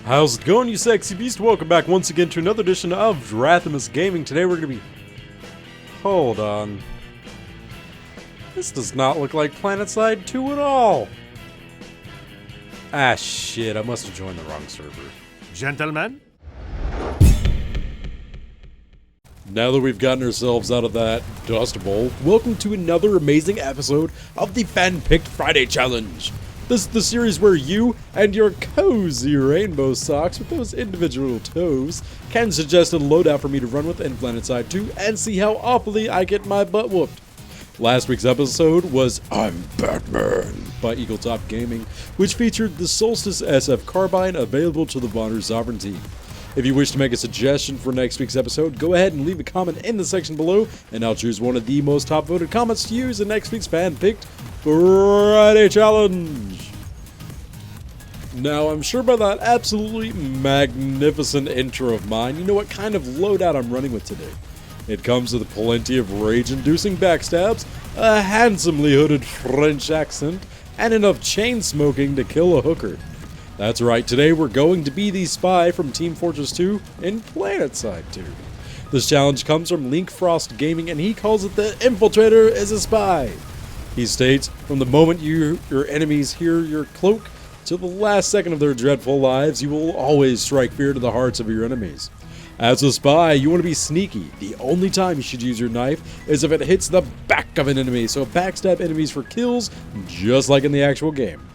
How's it going, you sexy beast? Welcome back once again to another edition of drathamusgaming. Today we're going to be... Hold on. This does not look like PlanetSide 2 at all. Ah, shit. I must have joined the wrong server. Gentlemen? Now that we've gotten ourselves out of that dust bowl, welcome to another amazing episode of the Fan-Picked Friday Challenge. This is the series where you and your cozy rainbow socks with those individual toes can suggest a loadout for me to run with in PlanetSide 2 and see how awfully I get my butt whooped. Last week's episode was I'm Batman by Eagletop Gaming, which featured the Solstice SF Carbine available to the Vonner Sovereign team. If you wish to make a suggestion for next week's episode, go ahead and leave a comment in the section below, and I'll choose one of the most top voted comments to use in next week's Fan-Picked Friday Challenge. Now, I'm sure by that absolutely magnificent intro of mine, you know what kind of loadout I'm running with today. It comes with plenty of rage-inducing backstabs, a handsomely hooded French accent, and enough chain smoking to kill a hooker. That's right, today we're going to be the spy from Team Fortress 2 in PlanetSide 2. This challenge comes from Link Frost Gaming, and he calls it the Infiltrator is a spy. He states, from the moment your enemies hear your cloak to the last second of their dreadful lives, you will always strike fear to the hearts of your enemies. As a spy, you want to be sneaky. The only time you should use your knife is if it hits the back of an enemy, so backstab enemies for kills, just like in the actual game.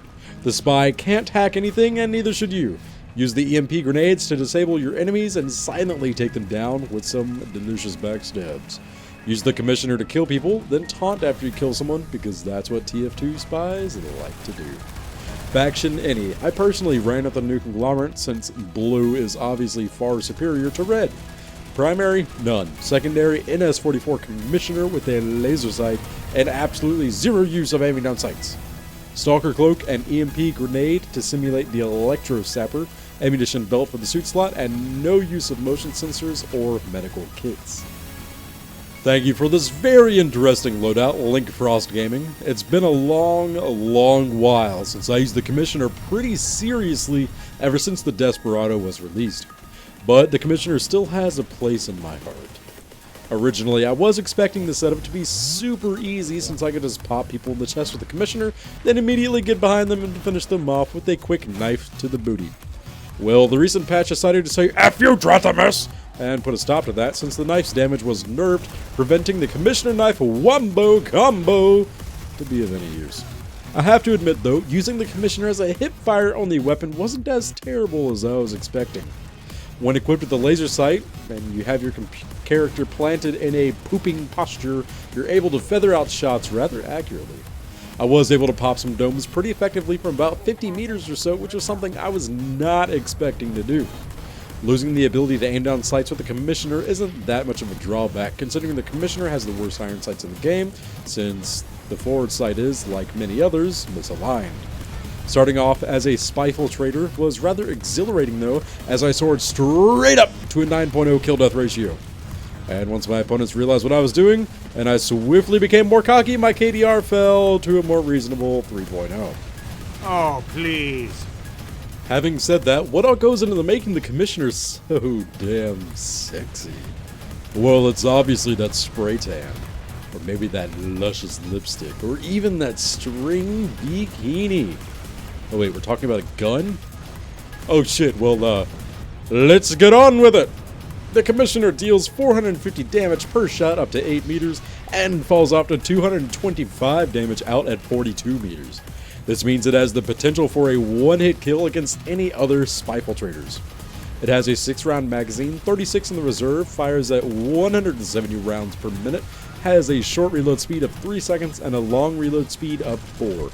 The spy can't hack anything, and neither should you. Use the EMP grenades to disable your enemies and silently take them down with some delicious backstabs. Use the commissioner to kill people, then taunt after you kill someone, because that's what TF2 spies like to do. Faction any. I personally ran up the new conglomerate since blue is obviously far superior to red. Primary, none. Secondary, NS44 commissioner with a laser sight and absolutely zero use of aiming down sights. Stalker cloak and EMP grenade to simulate the electro sapper, ammunition belt for the suit slot, and no use of motion sensors or medical kits. Thank you for this very interesting loadout, Link Frost Gaming. It's been a long while since I used the Commissioner pretty seriously ever since the Desperado was released. But the Commissioner still has a place in my heart. Originally, I was expecting the setup to be super easy since I could just pop people in the chest with the Commissioner, then immediately get behind them and finish them off with a quick knife to the booty. Well, the recent patch decided to say, F you, Drathamus! And put a stop to that since the knife's damage was nerfed, preventing the Commissioner knife wombo combo to be of any use. I have to admit though, using the Commissioner as a hip-fire only weapon wasn't as terrible as I was expecting. When equipped with the laser sight, and you have your character planted in a pooping posture, you're able to feather out shots rather accurately. I was able to pop some domes pretty effectively from about 50 meters or so, which was something I was not expecting to do. Losing the ability to aim down sights with the Commissioner isn't that much of a drawback, considering the Commissioner has the worst iron sights in the game, since the forward sight is, like many others, misaligned. Starting off as a Infiltrator was rather exhilarating though, as I soared straight up to a 9.0 kill-death ratio. And once my opponents realized what I was doing, and I swiftly became more cocky, my KDR fell to a more reasonable 3.0. Oh, please. Having said that, what all goes into making the Commissioner so damn sexy? Well, it's obviously that spray tan, or maybe that luscious lipstick, or even that string bikini. Oh wait, we're talking about a gun? Oh shit, well, let's get on with it! The Commissioner deals 450 damage per shot up to 8 meters, and falls off to 225 damage out at 42 meters. This means it has the potential for a one-hit kill against any other Infiltrators. It has a 6-round magazine, 36 in the reserve, fires at 170 rounds per minute, has a short reload speed of 3 seconds, and a long reload speed of 4.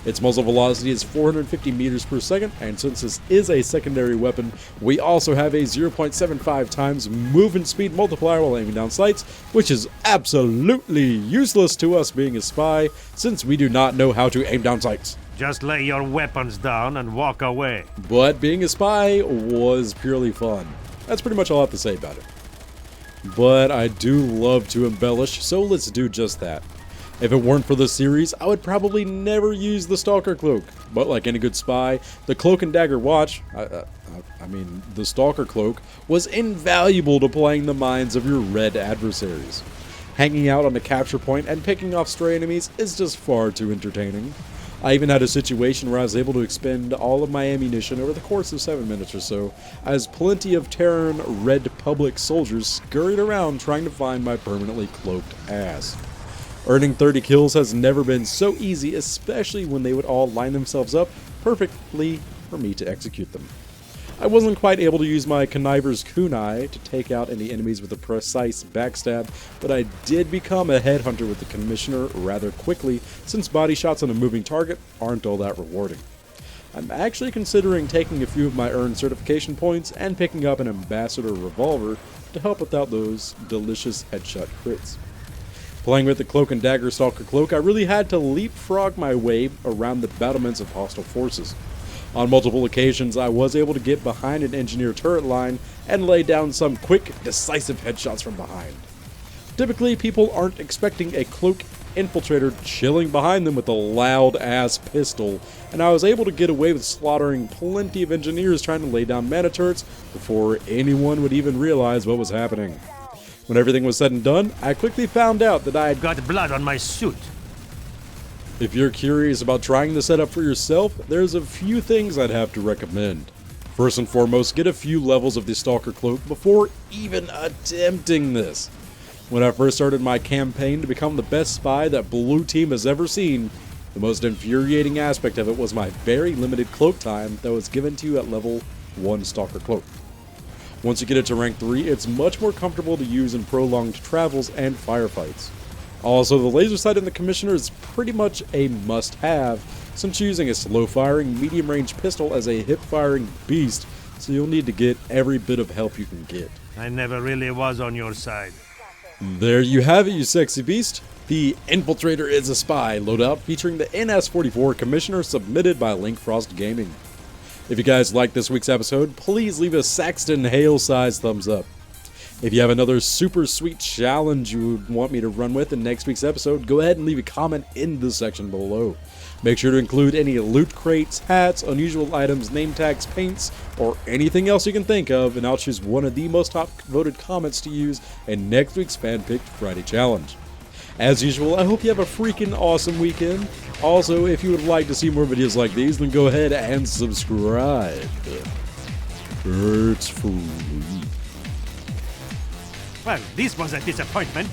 Its muzzle velocity is 450 meters per second, and since this is a secondary weapon, we also have a 0.75 times movement speed multiplier while aiming down sights, which is absolutely useless to us being a spy, since we do not know how to aim down sights. Just lay your weapons down and walk away. But being a spy was purely fun. That's pretty much all I have to say about it. But I do love to embellish, so let's do just that. If it weren't for this series, I would probably never use the Stalker Cloak. But like any good spy, the Cloak and Dagger Watch, the Stalker Cloak, was invaluable to playing the minds of your red adversaries. Hanging out on the capture point and picking off stray enemies is just far too entertaining. I even had a situation where I was able to expend all of my ammunition over the course of 7 minutes or so, as plenty of Terran Red Public soldiers scurried around trying to find my permanently cloaked ass. Earning 30 kills has never been so easy, especially when they would all line themselves up perfectly for me to execute them. I wasn't quite able to use my Conniver's Kunai to take out any enemies with a precise backstab, but I did become a headhunter with the Commissioner rather quickly, since body shots on a moving target aren't all that rewarding. I'm actually considering taking a few of my earned certification points and picking up an Ambassador revolver to help without those delicious headshot crits. Playing with the Cloak and Dagger Stalker Cloak, I really had to leapfrog my way around the battlements of hostile forces. On multiple occasions, I was able to get behind an engineer turret line and lay down some quick, decisive headshots from behind. Typically, people aren't expecting a Cloak Infiltrator chilling behind them with a loud-ass pistol, and I was able to get away with slaughtering plenty of engineers trying to lay down mana turrets before anyone would even realize what was happening. When everything was said and done, I quickly found out that I had Got blood on my suit. If you're curious about trying the setup for yourself, there's a few things I'd have to recommend. First and foremost, get a few levels of the Stalker Cloak before even attempting this. When I first started my campaign to become the best spy that Blue Team has ever seen, the most infuriating aspect of it was my very limited cloak time that was given to you at level 1 Stalker Cloak. Once you get it to rank 3, it's much more comfortable to use in prolonged travels and firefights. Also, the laser sight in the Commissioner is pretty much a must-have, since using a slow-firing, medium-range pistol as a hip-firing beast, so you'll need to get every bit of help you can get. I never really was on your side. There you have it, you sexy beast. The Infiltrator is a Spy loadout featuring the NS44 Commissioner, submitted by Link Frost Gaming. If you guys liked this week's episode, please leave a Saxton Hale-sized thumbs up. If you have another super sweet challenge you would want me to run with in next week's episode, go ahead and leave a comment in the section below. Make sure to include any loot crates, hats, unusual items, name tags, paints, or anything else you can think of, and I'll choose one of the most top voted comments to use in next week's Fan-Picked Friday Challenge. As usual, I hope you have a freaking awesome weekend. Also, if you would like to see more videos like these, then go ahead and subscribe. It's free. Well, this was a disappointment.